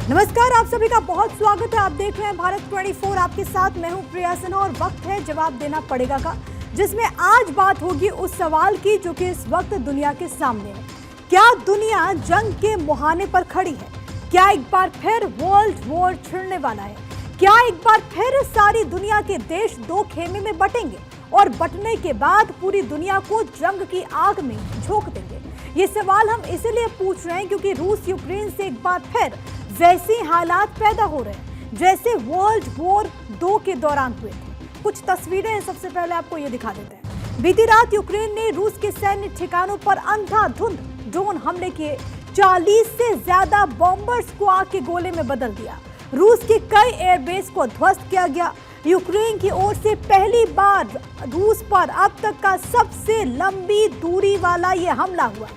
नमस्कार, आप सभी का बहुत स्वागत है। आप देख रहे हैं भारत 24। आपके साथ मैं हूं प्रिया सिन्हा और वक्त है जवाब देना पड़ेगा का, जिसमें आज बात होगी उस सवाल की जो कि इस वक्त दुनिया के सामने है। क्या दुनिया जंग के मुहाने पर खड़ी है? क्या एक बार फिर वर्ल्ड वॉर छिड़ने वाला है? क्या एक बार फिर सारी दुनिया के देश दो खेमे में बटेंगे और बटने के बाद पूरी दुनिया को जंग की आग में झोंक देंगे? ये सवाल हम इसीलिए पूछ रहे हैं क्योंकि रूस यूक्रेन से एक बार फिर वैसे हालात पैदा हो रहे हैं जैसे वर्ल्ड वॉर 2 के दौरान हुए थे। कुछ तस्वीरें हैं, सबसे पहले आपको ये दिखा देते हैं। बीती रात यूक्रेन ने रूस के सैन्य ठिकानों पर अंधाधुंध ड्रोन हमले किए। 40 से ज्यादा बॉम्बर्स को आग के गोले में बदल दिया। रूस के कई एयरबेस को ध्वस्त किया गया। यूक्रेन की ओर से पहली बार रूस पर अब तक का सबसे लंबी दूरी वाला ये हमला हुआ।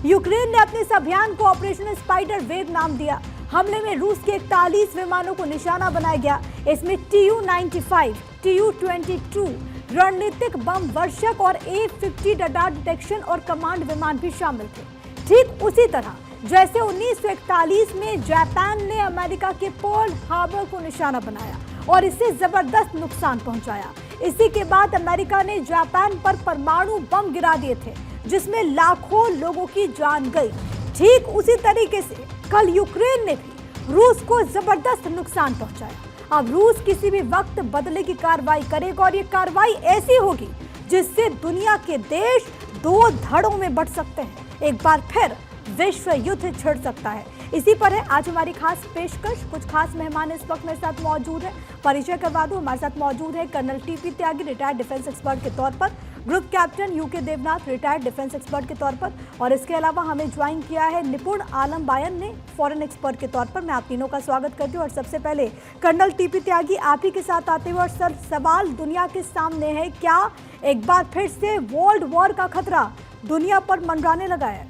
यूक्रेन ने अपने इस अभियान को ऑपरेशन स्पाइडर वेव नाम दिया। हमले में रूस के 41 विमानों को निशाना बनाया गया। इसमें Tu-95, Tu-22 रणनीतिक बम वर्षक और A-50 रडार डिटेक्शन और कमांड विमान भी शामिल थे। ठीक उसी तरह जैसे 1941 में जापान ने अमेरिका के पर्ल हार्बर को निशाना बनाया और इससे जबरदस्त नुकसान पहुंचाया। इसी के बाद अमेरिका ने जापान पर परमाणु बम गिरा दिए थे जिसमें लाखों लोगों की जान गई। ठीक उसी तरीके से कल यूक्रेन ने भी रूस को जबरदस्त नुकसान पहुंचाया। अब रूस किसी भी वक्त बदले की कार्रवाई करेगा और ये कार्रवाई ऐसी होगी जिससे दुनिया के देश दो धड़ों में बंट सकते हैं। एक बार फिर विश्व युद्ध छिड़ सकता है। इसी पर है आज हमारी खास पेशकश। कुछ खास मेहमान इस वक्त मेरे साथ मौजूद हैं। परिचय करवा दूं, हमारे साथ मौजूद है colonel TP Tyagi, retired defence expert के तौर पर, group captain UK Devnath, retired defence expert के तौर पर, और इसके अलावा हमें ज्वाइन किया है निपुण आलम बायन ने, फॉरेन एक्सपर्ट के तौर पर। मैं आप तीनों का स्वागत करती हूँ। और सबसे पहले कर्नल टीपी त्यागी, आप ही के साथ आते हुए, और सर सवाल दुनिया के सामने है, क्या एक बार फिर से वर्ल्ड वॉर का खतरा दुनिया पर मंडराने लगा है?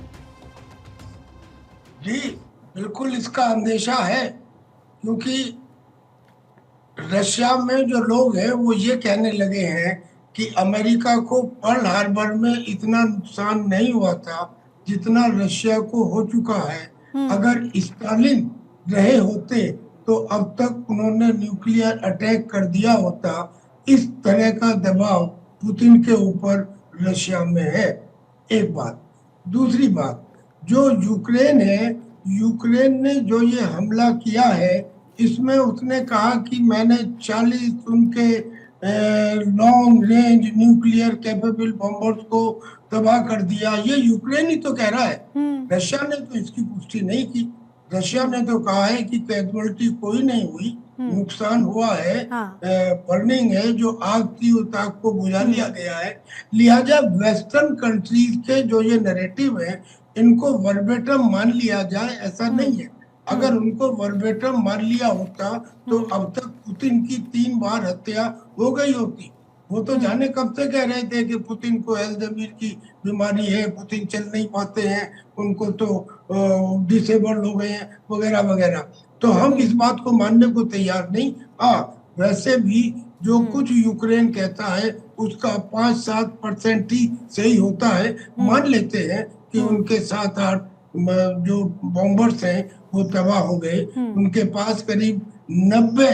जी बिल्कुल, इसका अंदेशा है क्योंकि रशिया में जो लोग हैं वो ये कहने लगे हैं कि अमेरिका को पर्ल हार्बर में इतना नुकसान नहीं हुआ था जितना रशिया को हो चुका है। अगर स्टालिन रहे होते तो अब तक उन्होंने न्यूक्लियर अटैक कर दिया होता। इस तरह का दबाव पुतिन के ऊपर रशिया में है। एक बात। दूसरी बात, जो यूक्रेन है, यूक्रेन ने जो ये हमला किया है इसमें उसने कहा कि मैंने 40 उनके long range nuclear capable bombers को तबाह कर दिया। ये यूक्रेन ही तो कह रहा है। रशिया ने तो इसकी पुष्टि नहीं की। रशिया ने तो कहा है कि कैजुअलिटी कोई नहीं हुई, नुकसान हुआ है, बर्निंग है, जो आग थी उस आग को बुझा लिया गया है। लिहाजा वेस्टर्न कंट्रीज के जो ये नैरेटिव है इनको वर्बेटम मान लिया जाए ऐसा नहीं है। अगर उनको वर्बेटम मान लिया होता तो अब तक पुतिन की 3 बार हत्या हो गई होती। वो तो जाने कब से कह रहे थे कि पुतिन को अल्जाइमर की बीमारी है, पुतिन चल नहीं पाते हैं, उनको तो डिसेबल्ड हो गए हैं वगैरह वगैरह। तो हम इस बात को मानने को तैयार नहीं। हाँ, वैसे भी जो कुछ यूक्रेन कहता है उसका 5-7% ही सही होता है। मान लेते हैं कि उनके 7-8 जो बॉम्बर्स हैं वो तबाह हो गए। उनके पास करीब 90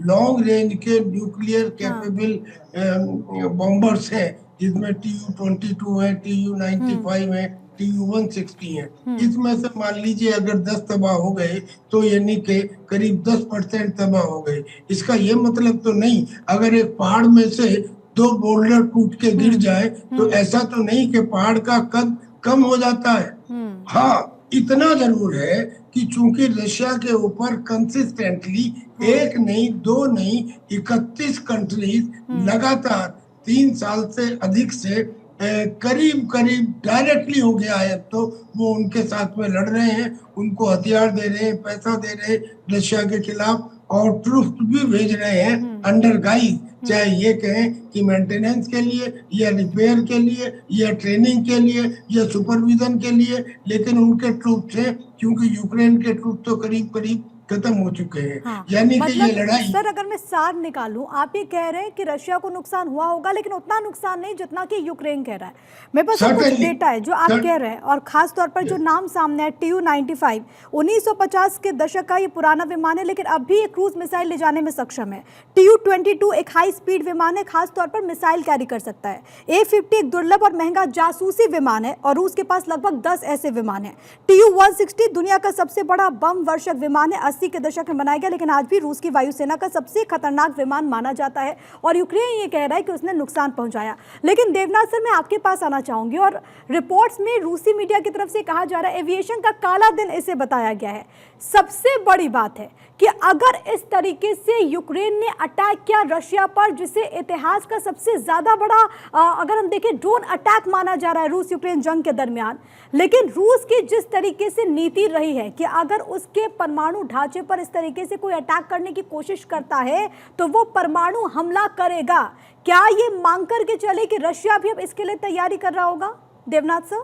लॉन्ग रेंज के न्यूक्लियर कैपेबल बॉम्बर्स हैं, जिसमें Tu-22 है, Tu-95 है, Tu-160 है। इसमें से मान लीजिए अगर 10 तबाह हो गए तो यानी कि करीब 10% तबाह हो गए। इसका ये मतलब तो नहीं अगर एक पहाड़ में से 2 बोल्डर टूट के गिर जाए तो ऐसा तो नहीं कि पहाड़ का कद कम हो जाता है। हाँ, इतना जरूर है कि चूंकि रशिया के ऊपर कंसिस्टेंटली 1 नहीं 2 नहीं 31 कंट्रीज लगातार 3 साल से अधिक से करीब करीब डायरेक्टली हो गया है, तो वो उनके साथ में लड़ रहे हैं, उनको हथियार दे रहे हैं, पैसा दे रहे हैं रशिया के खिलाफ, और ट्रूप भी भेज रहे हैं। अंडर गाइड, चाहे ये कहें कि मेंटेनेंस के लिए या रिपेयर के लिए या ट्रेनिंग के लिए या सुपरविजन के लिए, लेकिन उनके ट्रूप थे, क्योंकि यूक्रेन के ट्रूप तो करीब करीब खत्म हो चुके हैं। हाँ, यानी कि ये मतलब लड़ाई, सर अगर मैं सार निकालूं, आप ये कह रहे हैं कि रशिया को नुकसान हुआ होगा, लेकिन उतना नुकसान नहीं जितना कि यूक्रेन कह रहा है। मेरे पास कुछ Certainly. डेटा है जो आप कह रहे हैं, और खास तौर पर जो नाम सामने है Tu-95, 1950 के दशक का ये पुराना विमान है, लेकिन अब भी ये क्रूज मिसाइल ले जाने में सक्षम है। Tu-22 एक हाई स्पीड विमान है, खास तौर पर मिसाइल कैरी कर सकता है। A-50 एक दुर्लभ और महंगा जासूसी विमान है, और रूस के पास लगभग 10 ऐसे विमान है। Tu-160 दुनिया का सबसे बड़ा बम वर्षक विमान है, 80 के दशक में बनाया गया, लेकिन आज भी रूस की वायुसेना का सबसे खतरनाक विमान माना जाता है, और यूक्रेन ये कह रहा है कि उसने नुकसान पहुंचाया। लेकिन देवनाथ सर, मैं आपके पास आना चाहूंगी, और रिपोर्ट्स में रूसी मीडिया की तरफ से कहा जा रहा है एविएशन का काला दिन इसे बताया गया है। सबसे बड़ी बात है कि अगर इस तरीके से यूक्रेन ने अटैक किया रशिया पर, जिसे इतिहास का सबसे ज्यादा बड़ा अगर हम देखें ड्रोन अटैक माना जा रहा है रूस यूक्रेन जंग के दरमियान, लेकिन रूस की जिस तरीके से नीति रही है कि अगर उसके परमाणु ढांचे पर इस तरीके से कोई अटैक करने की कोशिश करता है तो वो परमाणु हमला करेगा, क्या ये मांग करके चले कि रशिया भी अब इसके लिए तैयारी कर रहा होगा? देवनाथ सर।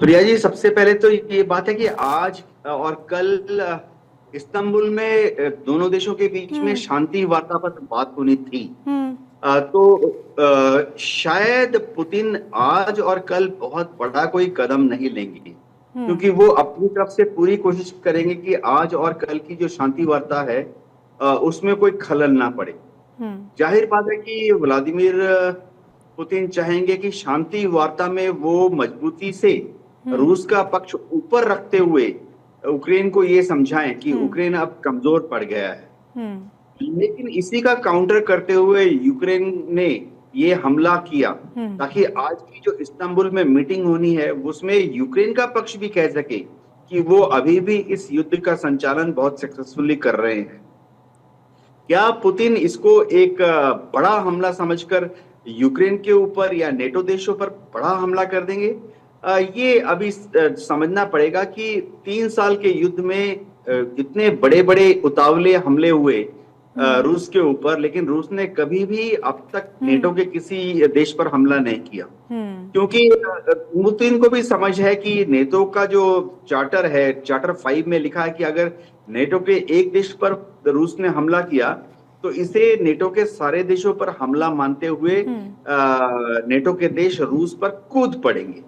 प्रिया जी, सबसे पहले तो ये बात है कि आज और कल इस्तांबुल में दोनों देशों के बीच में शांति वार्ता पर बात होनी थी। तो शायद पुतिन आज और कल बहुत बड़ा कोई कदम नहीं लेंगे, क्योंकि वो अपनी तरफ से पूरी कोशिश करेंगे कि आज और कल की जो शांति वार्ता है उसमें कोई खलल ना पड़े। जाहिर बात है कि व्लादिमीर पुतिन चाहेंगे कि शांति वार्ता में वो मजबूती से रूस का पक्ष ऊपर रखते हुए यूक्रेन को ये समझाएं कि यूक्रेन अब कमजोर पड़ गया है। लेकिन इसी का काउंटर करते हुए यूक्रेन ने ये हमला किया ताकि आज की जो इस्तांबुल में मीटिंग होनी है उसमें यूक्रेन का पक्ष भी कह सके कि वो अभी भी इस युद्ध का संचालन बहुत सक्सेसफुली कर रहे हैं। क्या पुतिन इसको एक बड़ा हमला समझकर यूक्रेन के ऊपर या नेटो देशों पर बड़ा हमला कर देंगे? ये अभी समझना पड़ेगा कि 3 साल के युद्ध में इतने बड़े बड़े उतावले हमले हुए रूस के ऊपर, लेकिन रूस ने कभी भी अब तक नेटो के किसी देश पर हमला नहीं किया, क्योंकि पुतिन को भी समझ है कि नेटो का जो चार्टर है, चार्टर 5 में लिखा है कि अगर नेटो के एक देश पर रूस ने हमला किया तो इसे नेटो के सारे देशों पर हमला मानते हुए नेटो के देश रूस पर कूद पड़ेंगे।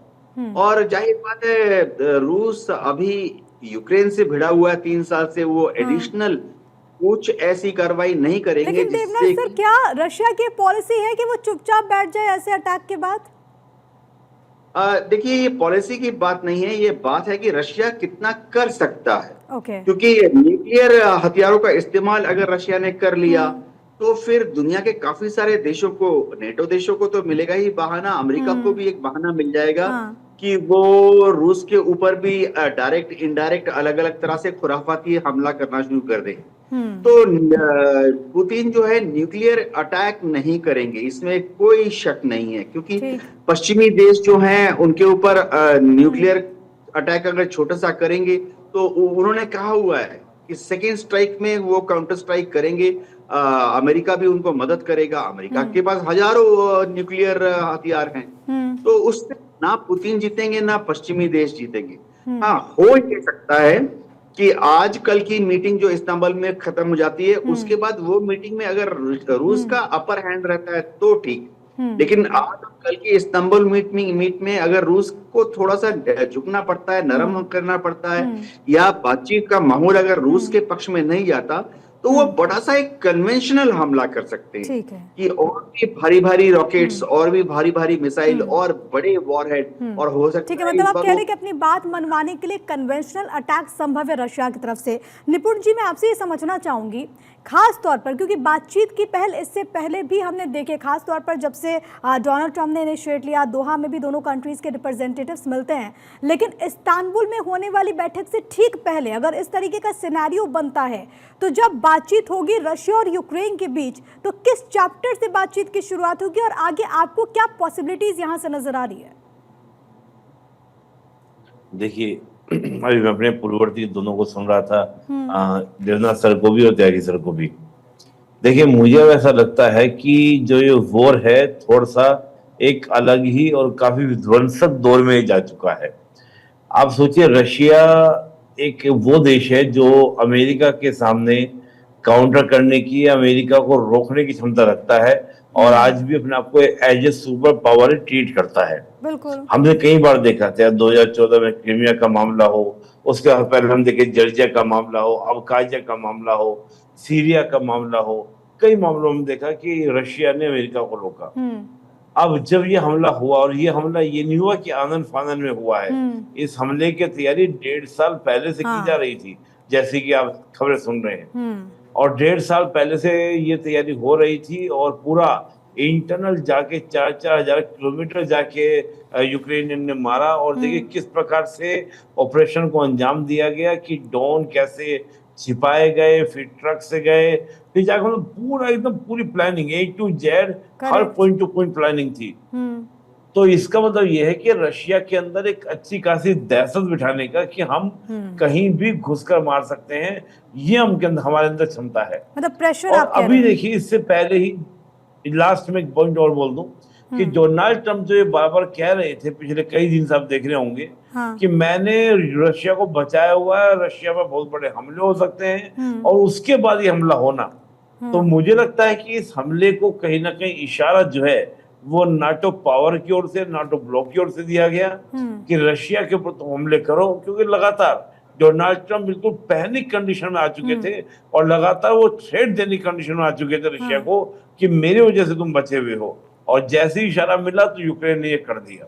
और जाहिर बात है रूस अभी यूक्रेन से भिड़ा हुआ है 3 साल से, वो एडिशनल कुछ ऐसी कार्रवाई नहीं करेंगे। लेकिन देवनाथ सर, क्या रशिया की पॉलिसी है कि वो चुपचाप बैठ जाए ऐसे अटैक के बाद? देखिए, ये पॉलिसी की बात नहीं है, ये बात है कि रशिया कितना कर सकता है। क्योंकि न्यूक्लियर हथियारों का इस्तेमाल अगर रशिया ने कर लिया तो फिर दुनिया के काफी सारे देशों को, नेटो देशों को तो मिलेगा ही बहाना, अमेरिका को भी एक बहाना मिल जाएगा कि वो रूस के ऊपर भी डायरेक्ट इनडायरेक्ट अलग अलग तरह से खुराफाती हमला करना शुरू कर दे। तो पुतिन जो है न्यूक्लियर अटैक नहीं करेंगे, इसमें कोई शक नहीं है, क्योंकि पश्चिमी देश जो हैं उनके ऊपर न्यूक्लियर अटैक अगर छोटा सा करेंगे तो उन्होंने कहा हुआ है कि सेकेंड स्ट्राइक में वो काउंटर स्ट्राइक करेंगे। अमेरिका भी उनको मदद करेगा, अमेरिका के पास हजारों न्यूक्लियर हथियार हैं। तो उससे ना पुतिन जीतेंगे ना पश्चिमी देश जीतेंगे। हाँ, हो ये सकता है कि आज कल की मीटिंग जो इस्तांबुल में खत्म हो जाती है उसके बाद वो मीटिंग में अगर रूस का अपर हैंड रहता है तो ठीक, लेकिन आज कल की इस्तांबुल मीट में अगर रूस को थोड़ा सा झुकना पड़ता है, नरम करना पड़ता है, या बातचीत का माहौल अगर रूस के पक्ष में नहीं जाता तो वो बड़ा सा एक कन्वेंशनल हमला कर सकते हैं कि और भी भारी भारी रॉकेट्स और भी भारी भारी मिसाइल और बड़े वॉरहेड, और हो सकता है। ठीक है, मतलब आप कह रहे हैं कि अपनी बात मनवाने के लिए कन्वेंशनल अटैक संभव है रशिया की तरफ से। निपुण जी, मैं आपसे ये समझना चाहूंगी, खास तौर पर क्योंकि बातचीत की पहल इससे पहले भी हमने देखे, खास तौर पर जब से डोनाल्ड ट्रंप ने इनिशिएट लिया, दोहा में भी दोनों कंट्रीज के रिप्रेजेंटेटिव्स मिलते हैं, लेकिन इस्तांबुल में होने वाली बैठक से ठीक पहले अगर इस तरीके का सिनेरियो बनता है तो जब बातचीत होगी रशिया और यूक्रेन के बीच, तो किस चैप्टर से बातचीत की शुरुआत होगी और आगे आपको क्या पॉसिबिलिटीज यहां से नजर आ रही है? देखिए, अभी मैं अपने पूर्ववर्ती दोनों को सुन रहा था, देवनाथ सर को भी और त्यागी सर को भी। देखिए, मुझे अब ऐसा लगता है कि जो ये वॉर है थोड़ा सा एक अलग ही और काफी विध्वंसक दौर में जा चुका है। आप सोचिए, रशिया एक वो देश है जो अमेरिका के सामने काउंटर करने की, अमेरिका को रोकने की क्षमता रखता है और आज भी अपने आप को as a super power treat करता है। बिल्कुल। हमने कई बार देखा था, 2014 में क्रीमिया का मामला हो, उसके पहले हम देखे जॉर्जिया का मामला हो, अबखाजिया का मामला हो, सीरिया का मामला हो, कई मामलों में देखा कि रशिया ने अमेरिका को रोका। अब जब ये हमला हुआ, और ये हमला ये नहीं हुआ कि आनन फानन में हुआ है, इस हमले की तैयारी 1.5 साल पहले से की जा रही थी, जैसे कि आप खबरें सुन रहे हैं। और 1.5 साल पहले से ये तैयारी हो रही थी और पूरा इंटरनल जाके 4-4 हजार किलोमीटर जाके यूक्रेनियन ने मारा। और देखिए किस प्रकार से ऑपरेशन को अंजाम दिया गया, कि ड्रोन कैसे छिपाए गए, फिर ट्रक से गए, फिर जाकर मतलब पूरा एकदम पूरी planning A to Z, her point two point planning थी। तो इसका मतलब यह है कि रशिया के अंदर एक अच्छी खासी दहशत बिठाने का, कि हम कहीं भी घुसकर मार सकते हैं, ये हमारे अंदर क्षमता है। मतलब प्रेशर। और अभी देखिए, इससे पहले ही लास्ट में एक पॉइंट और बोल दूं कि डोनाल्ड ट्रंप जो ये बार बार कह रहे थे पिछले कई दिन से, आप देख रहे होंगे कि मैंने रशिया को बचाया हुआ है, रशिया पर बहुत बड़े हमले हो सकते हैं और उसके बाद ये हमला होना। तो मुझे लगता है कि इस हमले को कहीं ना कहीं इशारा जो है वो नाटो पावर की ओर से, नाटो ब्लॉक की ओर से दिया गया कि रशिया के ऊपर तुम हमले करो, क्योंकि लगातार डोनाल्ड ट्रंप बिल्कुल पैनिक कंडीशन में आ चुके थे और लगातार वो थ्रेट देने की कंडीशन में आ चुके थे रशिया को कि मेरी वजह से तुम बचे हुए हो। और जैसे ही इशारा मिला तो यूक्रेन ने ये कर दिया।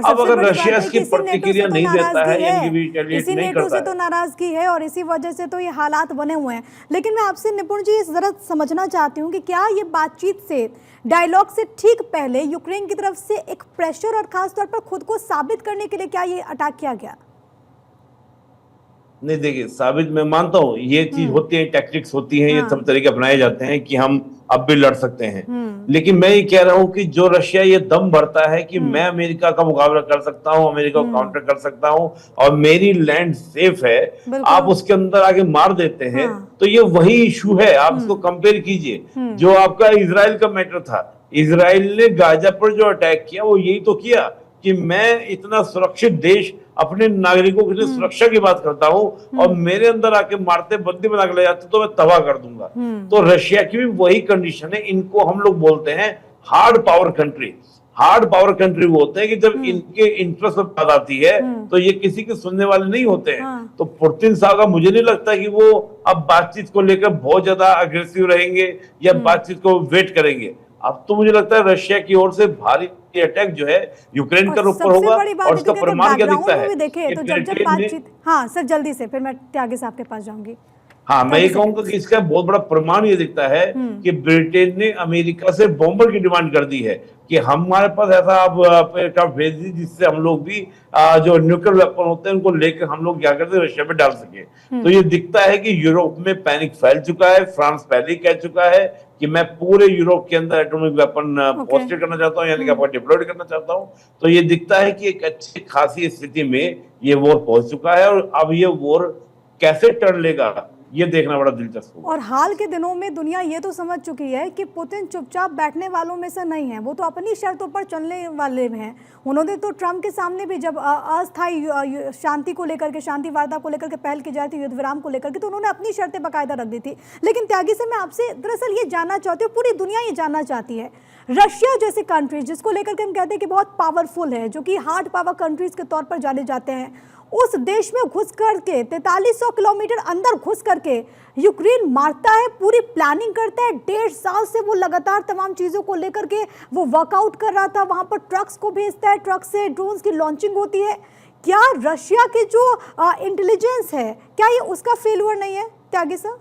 अब अगर रशिया इसकी प्रतिक्रिया नहीं देता है, यानी इसी नेटो से तो नाराजगी है और इसी वजह से तो ये हालात बने हुए हैं। लेकिन मैं आपसे निपुण जी जरा समझना चाहती हूँ कि क्या ये बातचीत से, डायलॉग से ठीक पहले यूक्रेन की तरफ से एक प्रेशर और खासतौर पर खुद को साबित करने के लिए क्या ये अटैक किया गया? नहीं, देखिए, साबित मैं मानता हूँ ये चीज होती है, टैक्टिक्स होती हैं, ये सब तरीके अपनाए जाते हैं कि हम अब भी लड़ सकते हैं। लेकिन मैं ये कह रहा हूँ कि जो रशिया ये दम भरता है कि मैं अमेरिका का मुकाबला कर सकता हूँ, अमेरिका को काउंटर कर सकता हूँ और मेरी लैंड सेफ है, आप उसके अंदर आगे मार देते हैं, तो ये वही इशू है। आप इसको कंपेयर कीजिए, जो आपका इजराइल का मैटर था, इजराइल ने गाजा पर जो अटैक किया वो यही तो किया कि मैं इतना सुरक्षित देश, अपने नागरिकों की सुरक्षा की बात करता हूं और मेरे अंदर आके मारते, बंदी बना के ले जाते तो मैं तबाह कर दूंगा। तो रशिया की भी वही कंडीशन है। इनको हम लोग बोलते हैं hard power country. Hard power country वो होते हैं कि जब इनके इंटरेस्ट में बात आती है तो ये किसी के सुनने वाले नहीं होते हैं। तो पुतिन साहब का मुझे नहीं लगता कि वो अब बातचीत को लेकर बहुत ज्यादा अग्रेसिव रहेंगे या बातचीत को वेट करेंगे। अब तो मुझे लगता है रशिया की ओर से भारी अटैक जो है यूक्रेन के ऊपर होगा और उसका प्रमाण क्या दिखता है? देखिए तो जब बातचीत, हाँ सर जल्दी से, फिर मैं त्यागी साहब के पास जाऊंगी। हाँ, मैं ये कहूंगा कि इसका बहुत बड़ा प्रमाण ये दिखता है कि ब्रिटेन ने अमेरिका से बॉम्बर की डिमांड कर दी है कि हमारे पास ऐसा आप एयरक्राफ्ट भेज दी जिससे हम लोग भी जो न्यूक्लियर वेपन होते हैं उनको लेकर हम लोग क्या करते हैं, रशिया पे डाल सके। तो ये दिखता है कि यूरोप में पैनिक फैल चुका है। फ्रांस पहले ही कह चुका है कि मैं पूरे यूरोप के अंदर एटॉमिक वेपन पोस्टेड करना चाहता हूँ, यानी कि आपको डिप्लॉयड करना चाहता हूँ। तो ये दिखता है कि एक अच्छी खासी स्थिति में ये वॉर पहुंच चुका है और अब ये वॉर कैसे टर्न लेगा ये देखना बड़ा दिलचस्प होगा। और हाल के दिनों में दुनिया ये तो समझ चुकी है कि पुतिन चुपचाप बैठने वालों में से नहीं है, वो तो अपनी शर्तों पर चलने वाले हैं। उन्होंने तो ट्रंप के सामने भी जब अस्थायी शांति को लेकर के, शांति वार्ता को लेकर के पहल की जाती, युद्ध विराम को लेकर के, तो उन्होंने अपनी शर्तें बाकायदा रख दी थी। लेकिन त्यागी से मैं आपसे दरअसल ये जानना चाहती हूँ, पूरी दुनिया ये जानना चाहती है, रशिया जैसे कंट्रीज जिसको लेकर के हम कहते हैं कि बहुत पावरफुल है, जो कि हार्ड पावर कंट्रीज के तौर पर जाने जाते हैं, उस देश में घुस करके 4300 किलोमीटर अंदर घुस करके यूक्रेन मारता है, पूरी प्लानिंग करता है। 1.5 साल से वो लगातार तमाम चीज़ों को लेकर के वो वर्कआउट कर रहा था, वहाँ पर ट्रक्स को भेजता है, ट्रक से ड्रोन्स की लॉन्चिंग होती है। क्या रशिया की जो इंटेलिजेंस है, क्या ये उसका फेल्यूर नहीं है त्यागी साहब?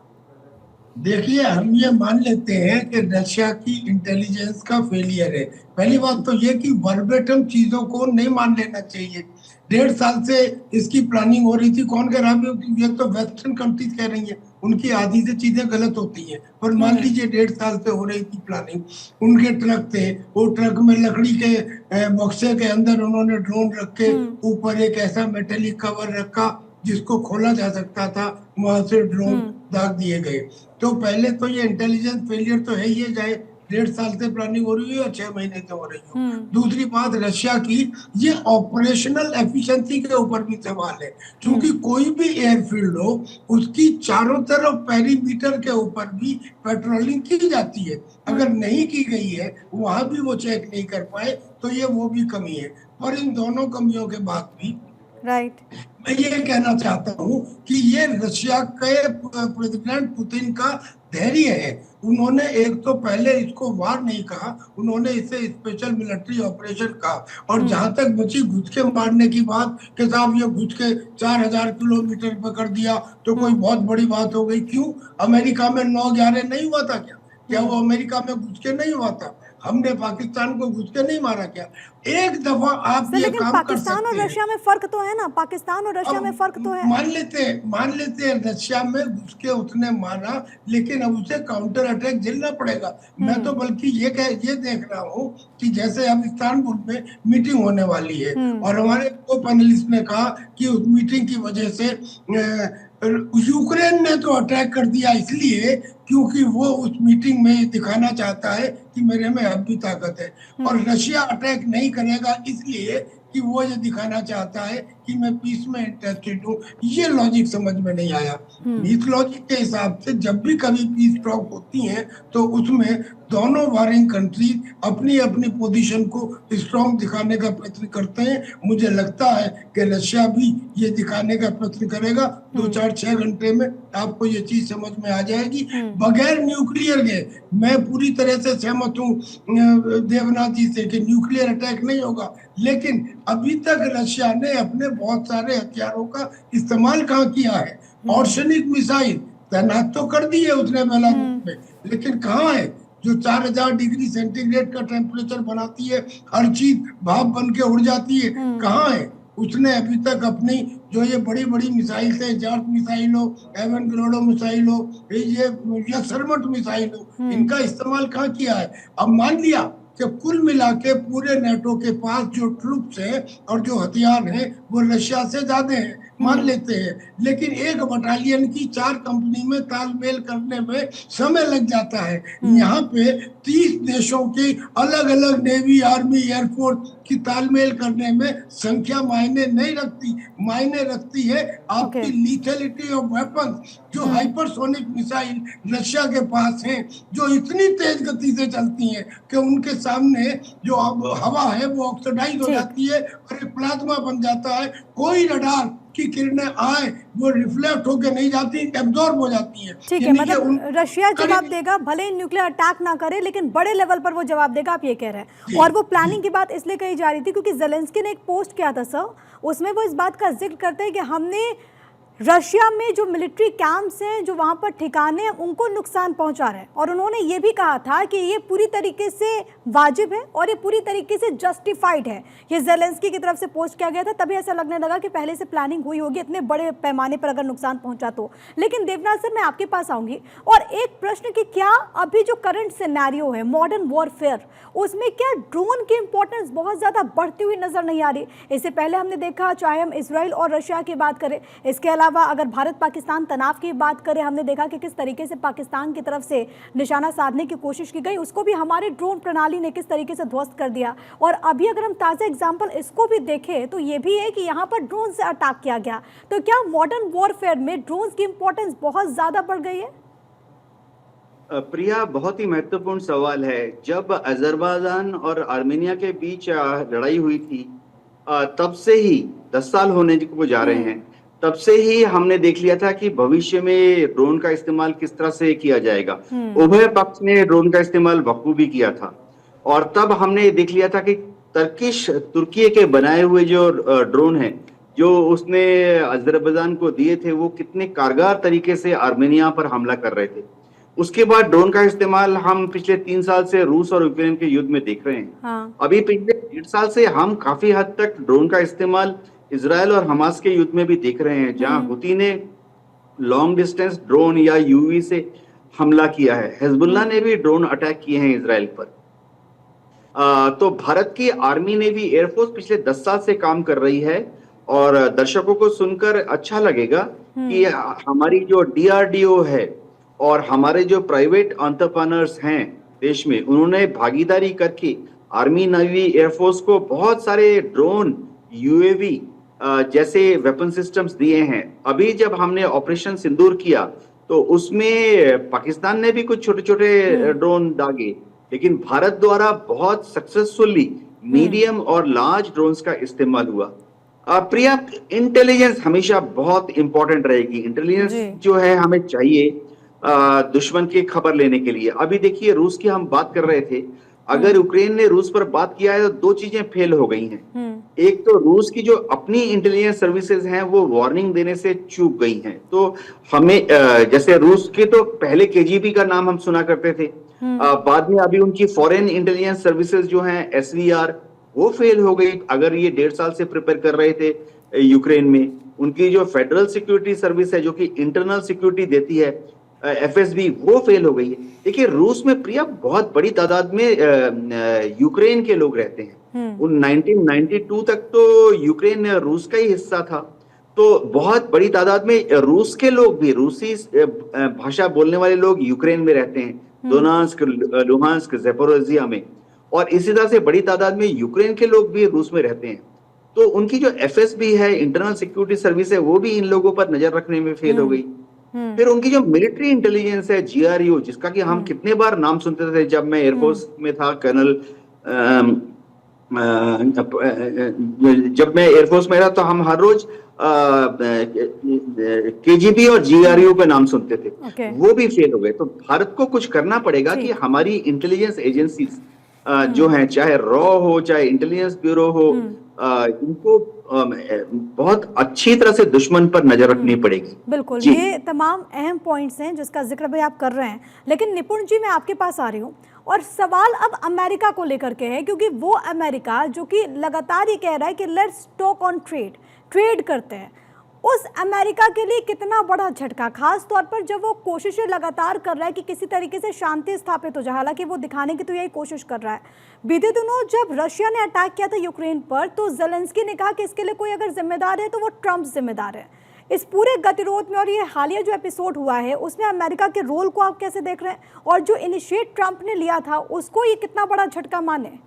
देखिए, हम ये मान लेते हैं कि रशिया की इंटेलिजेंस का फेलियर है। पहली बात तो ये कि वर्बेटम चीजों को नहीं मान लेना चाहिए। 1.5 साल से इसकी प्लानिंग हो रही थी। कौन कह रहा है? ये तो वेस्टर्न कंट्रीज कह रही हैं, उनकी आधी से चीजें गलत होती हैं। पर मान लीजिए 1.5 साल से हो रही थी प्लानिंग। उनके ट्रक थे, वो ट्रक में लकड़ी के बक्से के अंदर उन्होंने ड्रोन रखे, ऊपर एक ऐसा मेटेलिक कवर रखा जिसको खोला जा सकता था, वहां से ड्रोन दाग दिए गए। तो पहले तो ये इंटेलिजेंस फेलियर तो है ही है, चाहे 1.5 साल से प्लानिंग हो रही हो या 6 महीने से हो रही हो। दूसरी बात रशिया की, ये ऑपरेशनल एफिशिएंसी के ऊपर भी सवाल है, क्योंकि कोई भी एयरफील्ड हो उसकी चारों तरफ पेरीमीटर के ऊपर भी पेट्रोलिंग की जाती है। अगर नहीं की गई है, वहां भी वो चेक नहीं कर पाए, तो ये वो भी कमी है। और इन दोनों कमियों के बाद भी मैं ये कहना चाहता हूँ कि ये रशिया के प्रेसिडेंट पुतिन का धैर्य है। उन्होंने एक तो पहले इसको वार नहीं कहा, उन्होंने इसे स्पेशल मिलिट्री ऑपरेशन कहा। और जहां तक बची घुस के मारने की बात कि साहब ये घुस के 4000 किलोमीटर पे कर दिया तो कोई बहुत बड़ी बात हो गई। क्यों? अमेरिका में 9/11 नहीं हुआ था क्या वो अमेरिका में घुस के नहीं हुआ था? हमने पाकिस्तान को घुस के नहीं मारा क्या? एक दफा आप ये लेकिन काम पाकिस्तान और रशिया में फर्क तो है ना, पाकिस्तान और रशिया में फर्क तो है। मान लेते हैं रशिया में घुस के उसने मारा, लेकिन अब उसे काउंटर अटैक झेलना पड़ेगा। मैं तो बल्कि ये देख रहा हूँ कि जैसे अब इस्तांबुल में मीटिंग होने वाली है और हमारे को पैनलिस्ट ने कहा कि उस मीटिंग की वजह से यूक्रेन ने तो अटैक कर दिया इसलिए क्योंकि वो उस मीटिंग में दिखाना चाहता है कि मेरे में अब भी ताकत है, और रशिया अटैक नहीं करेगा इसलिए कि वो ये दिखाना चाहता है कि मैं पीस में इंटरेस्टेड हूँ। ये लॉजिक समझ में नहीं आया। इस लॉजिक के हिसाब से जब भी कभी पीस टॉक होती हैं तो उसमें दोनों वारिंग कंट्रीज अपनी अपनी पोजीशन को स्ट्रॉन्ग दिखाने का प्रयत्न करते हैं। मुझे लगता है कि रशिया भी ये दिखाने का प्रयत्न करेगा। 2-4-6 घंटे में आपको ये चीज समझ में आ जाएगी। बगैर न्यूक्लियर के मैं पूरी तरह से सहमत हूँ देवनाथ जी से कि न्यूक्लियर अटैक नहीं होगा, लेकिन अभी तक रशिया ने अपने बहुत सारे हथियारों का इस्तेमाल कहाँ किया है? ऑर्शनिक मिसाइल तैनात तो कर दी है उसने बेलारूस में, लेकिन कहाँ है? जो 4000 डिग्री सेंटीग्रेड का टेम्परेचर बनाती है, हर चीज भाप बन के उड़ जाती है, कहाँ है? उसने अभी तक अपनी जो ये बड़ी बड़ी मिसाइल थे, जाट मिसाइल हो, एवन ग्लोडो मिसाइल हो, ये यक्षरमठ मिसाइल हो, इनका इस्तेमाल कहाँ किया है? अब मान लिया कि कुल मिला के पूरे नेटो के पास जो ट्रूप्स हैं और जो हथियार हैं वो रशिया से ज्यादा हैं, मान लेते हैं, लेकिन एक बटालियन की 4 कंपनी में तालमेल करने में समय लग जाता है। यहाँ पे 30 देशों की अलग अलग नेवी, आर्मी, एयरफोर्स की तालमेल करने में संख्या मायने नहीं रखती। मायने रखती है आपकी लीथेलिटी ऑफ वेपन्स। जो हाइपरसोनिक मिसाइल रशिया के पास हैं, जो इतनी तेज गति से चलती हैं कि उनके सामने जो हवा है वो ऑक्सीडाइज हो जाती है और एक प्लाज्मा बन जाता है। कोई रडार की किरणें आए वो रिफ्लेक्ट होकर नहीं जाती, एब्जॉर्ब हो जाती है। ठीक है, मतलब रशिया जवाब देगा, भले ही न्यूक्लियर अटैक ना करे लेकिन बड़े लेवल पर वो जवाब देगा, आप ये कह रहे हैं। और वो प्लानिंग की बात इसलिए कही जा रही थी क्योंकि ज़ेलेंस्की ने एक पोस्ट किया था सर, उसमें वो इस बात का जिक्र करते हैं कि हमने रशिया में जो मिलिट्री कैंप्स हैं, जो वहाँ पर ठिकाने हैं, उनको नुकसान पहुँचा रहे हैं। और उन्होंने ये भी कहा था कि ये पूरी तरीके से वाजिब है और ये पूरी तरीके से जस्टिफाइड है। ये ज़ेलेंस्की की तरफ से पोस्ट किया गया था, तभी ऐसा लगने लगा कि पहले से प्लानिंग हुई होगी इतने बड़े पैमाने पर अगर नुकसान पहुँचा तो। लेकिन देवनाथ सर, मैं आपके पास आऊँगी और एक प्रश्न कि क्या अभी जो करंट सिनेरियो है मॉडर्न वॉरफेयर, उसमें क्या ड्रोन की इंपॉर्टेंस बहुत ज़्यादा बढ़ती हुई नज़र नहीं आ रही? इससे पहले हमने देखा, चाहे हम इसराइल और रशिया की बात करें, इसके अलावा अगर भारत पाकिस्तान तनाव की बात करें, हमने देखा कि किस तरीके से पाकिस्तान की तरफ से निशाना साधने की कोशिश की गई, उसको भी हमारे ड्रोन प्रणाली ने किस तरीके से ध्वस्त कर दिया। और अभी अगर हम ताज़ा एग्जाम्पल इसको भी देखें तो ये भी है कि यहाँ पर ड्रोन से अटैक किया गया। तो क्या मॉडर्न वॉरफेयर में ड्रोन की इंपॉर्टेंस बहुत ज़्यादा बढ़ गई है? प्रिया, बहुत ही महत्वपूर्ण सवाल है। जब अजरबैजान और आर्मेनिया के बीच लड़ाई हुई थी, तब से ही 10 साल होने को जा रहे हैं, तब से ही हमने देख लिया था कि भविष्य में ड्रोन का इस्तेमाल किस तरह से किया जाएगा। उभय पक्ष ने ड्रोन का इस्तेमाल बखूबी किया था और तब हमने देख लिया था कि तुर्की के बनाए हुए जो ड्रोन हैं, जो उसने अजरबैजान को दिए थे, वो कितने कारगर तरीके से आर्मेनिया पर हमला कर रहे थे। उसके बाद ड्रोन का इस्तेमाल हम पिछले 3 साल से रूस और यूक्रेन के युद्ध में देख रहे हैं। अभी पिछले 1.5 साल से हम काफी हद तक ड्रोन का इस्तेमाल इजराइल और हमास के युद्ध में भी देख रहे हैं, जहां हुती ने लॉन्ग डिस्टेंस ड्रोन या यूवी से हमला किया है। हिजबुल्लाह ने भी ड्रोन अटैक किए हैं इजराइल पर। तो भारत की आर्मी ने भी, एयरफोर्स पिछले 10 साल से काम कर रही है और दर्शकों को सुनकर अच्छा लगेगा कि हमारी जो DRDO है और हमारे जो प्राइवेट एंटरप्रेन्योर्स हैं देश में, उन्होंने भागीदारी करके आर्मी, नेवी, एयरफोर्स को बहुत सारे ड्रोन, यूएवी जैसे वेपन सिस्टम्स दिए हैं। अभी जब हमने ऑपरेशन सिंदूर किया तो उसमें पाकिस्तान ने भी कुछ छोटे छोटे ड्रोन दागे, लेकिन भारत द्वारा बहुत सक्सेसफुली मीडियम और लार्ज ड्रोन्स का इस्तेमाल हुआ। प्रिया, इंटेलिजेंस हमेशा बहुत इंपॉर्टेंट रहेगी। इंटेलिजेंस जो है हमें चाहिए दुश्मन की खबर लेने के लिए। अभी देखिए, रूस की हम बात कर रहे थे, अगर यूक्रेन ने रूस पर बात किया है तो दो चीजें फेल हो गई हैं। एक तो रूस की जो अपनी इंटेलिजेंस सर्विसेज हैं वो वार्निंग देने से चूक गई हैं। तो हमें जैसे रूस के तो पहले केजीबी का नाम हम सुना करते थे, बाद में अभी उनकी फॉरेन इंटेलिजेंस सर्विसेज जो हैं एसवीआर, वो फेल हो गई। अगर ये 1.5 साल से प्रिपेयर कर रहे थे यूक्रेन में, उनकी जो फेडरल सिक्योरिटी सर्विस है जो कि इंटरनल सिक्योरिटी देती है एफएसबी, वो फेल हो गई है। देखिए, रूस में प्रिया बहुत बड़ी तादाद में यूक्रेन के लोग रहते हैं। उन 1992 तक तो यूक्रेन रुस का ही हिस्सा था, तो बहुत बड़ी तादाद में रूस के लोग भी, रूसी भाषा बोलने वाले लोग यूक्रेन में रहते हैं, दोनेत्स्क, लुहांस्क, ज़ैपोरिज़िया में, और इसी तरह से बड़ी तादाद में यूक्रेन के लोग भी रूस में रहते हैं। तो उनकी जो एफएसबी है, इंटरनल सिक्योरिटी सर्विस है, वो भी इन लोगों पर नजर रखने में फेल हो गई। फिर उनकी जो मिलिट्री इंटेलिजेंस है जीआरयू, जिसका कि हम कितने बार नाम सुनते थे जब मैं एयरफोर्स में था, कर्नल, जब मैं एयरफोर्स में था तो हम हर रोज केजीबी और जीआरयू का नाम सुनते थे। वो भी फेल हो गए। तो भारत को कुछ करना पड़ेगा कि हमारी इंटेलिजेंस एजेंसीज जो हैं, चाहे रॉ हो, चाहे इंटेलिजेंस ब्यूरो हो, इनको बहुत अच्छी तरह से दुश्मन पर नजर रखनी पड़ेगी। बिल्कुल, ये तमाम अहम पॉइंट्स हैं जिसका जिक्र भी आप कर रहे हैं। लेकिन निपुण जी, मैं आपके पास आ रही हूँ और सवाल अब अमेरिका को लेकर के है, क्योंकि वो अमेरिका जो कि लगातार ये कह रहा है कि लेट्स टॉक ऑन ट्रेड करते हैं, उस अमेरिका के लिए कितना बड़ा झटका, खास तौर पर जब वो कोशिशें लगातार कर रहा है कि किसी तरीके से शांति स्थापित हो जाए। हालांकि वो दिखाने की तो यही कोशिश कर रहा है। बीते दिनों जब रशिया ने अटैक किया था यूक्रेन पर, तो ज़ेलेंस्की ने कहा कि इसके लिए कोई अगर जिम्मेदार है तो वो ट्रंप जिम्मेदार है इस पूरे गतिरोध में। और ये हालिया जो एपिसोड हुआ है उसमें अमेरिका के रोल को आप कैसे देख रहे हैं, और जो इनिशिएट ट्रंप ने लिया था उसको ये कितना बड़ा झटका माने?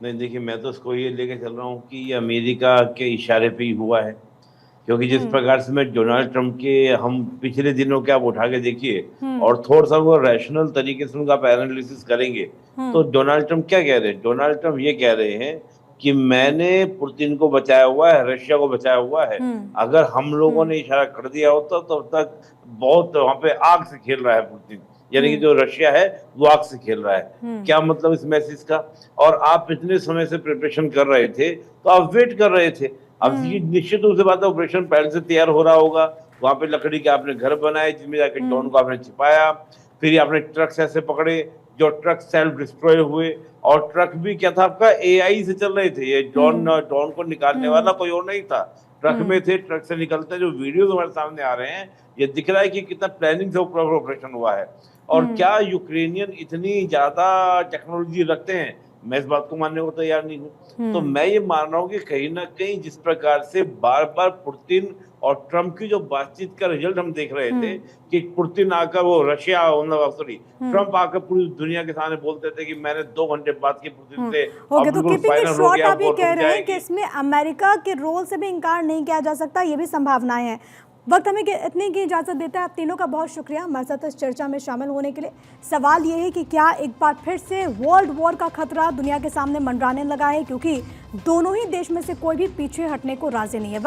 नहीं, देखिए, मैं तो इसको ये लेके चल रहा हूँ कि ये अमेरिका के इशारे पे ही हुआ है, क्योंकि जिस प्रकार से मैं डोनाल्ड ट्रंप के हम पिछले दिनों के आप उठा के देखिए और थोड़ा सा वो रैशनल तरीके से उनका एनालिसिस करेंगे तो डोनाल्ड ट्रंप क्या कह रहे हैं? डोनाल्ड ट्रंप ये कह रहे हैं कि मैंने पुतिन को बचाया हुआ है, रशिया को बचाया हुआ है। अगर हम लोगों ने इशारा कर दिया होता तब तक बहुत वहां पे आग से खेल रहा है पुतिन, यानी कि जो रशिया है वो आग से खेल रहा है। क्या मतलब इस मैसेज का? और आप इतने समय से प्रिपरेशन कर रहे थे तो आप वेट कर रहे थे। अब ये निश्चित रूप से बात है, ऑपरेशन पहले से तैयार हो रहा होगा, वहां पे लकड़ी के आपने घर बनाए जिसमें जाके ड्रोन को आपने छिपाया, फिर आपने ट्रक्स ऐसे पकड़े जो ट्रक सेल्फ डिस्ट्रॉय हुए, और ट्रक भी क्या था आपका, एआई से चल रहे थे। ये ड्रोन को निकालने वाला कोई और नहीं था, ट्रक में थे। ट्रक से निकलते जो वीडियोस हमारे सामने आ रहे हैं, ये दिख रहा है कि कितना प्लानिंग से ऑपरेशन हुआ है। और क्या यूक्रेनियन इतनी ज्यादा टेक्नोलॉजी रखते हैं? मैं इस बात को मानने को तैयार नहीं हूँ। तो मैं ये मान रहा हूँ कि कहीं ना कहीं जिस प्रकार से बार बार पुतिन और ट्रंप की जो बातचीत का रिजल्ट हम देख रहे थे कि पुतिन आकर वो रशिया ट्रंप आकर पूरी दुनिया के सामने बोलते थे कि मैंने 2 घंटे बात की पुतिन से। तो कीपिंग इट शॉर्ट, आप ये कह रहे हैं कि इसमें अमेरिका के रोल से भी इनकार नहीं किया जा सकता, ये भी संभावनाएं हैं। वक्त हमें इतनी की इजाज़त देता है। आप तीनों का बहुत शुक्रिया हमारे साथ इस चर्चा में शामिल होने के लिए। सवाल ये है कि क्या एक बार फिर से वर्ल्ड वॉर का खतरा दुनिया के सामने मंडराने लगा है, क्योंकि दोनों ही देश में से कोई भी पीछे हटने को राजी नहीं है।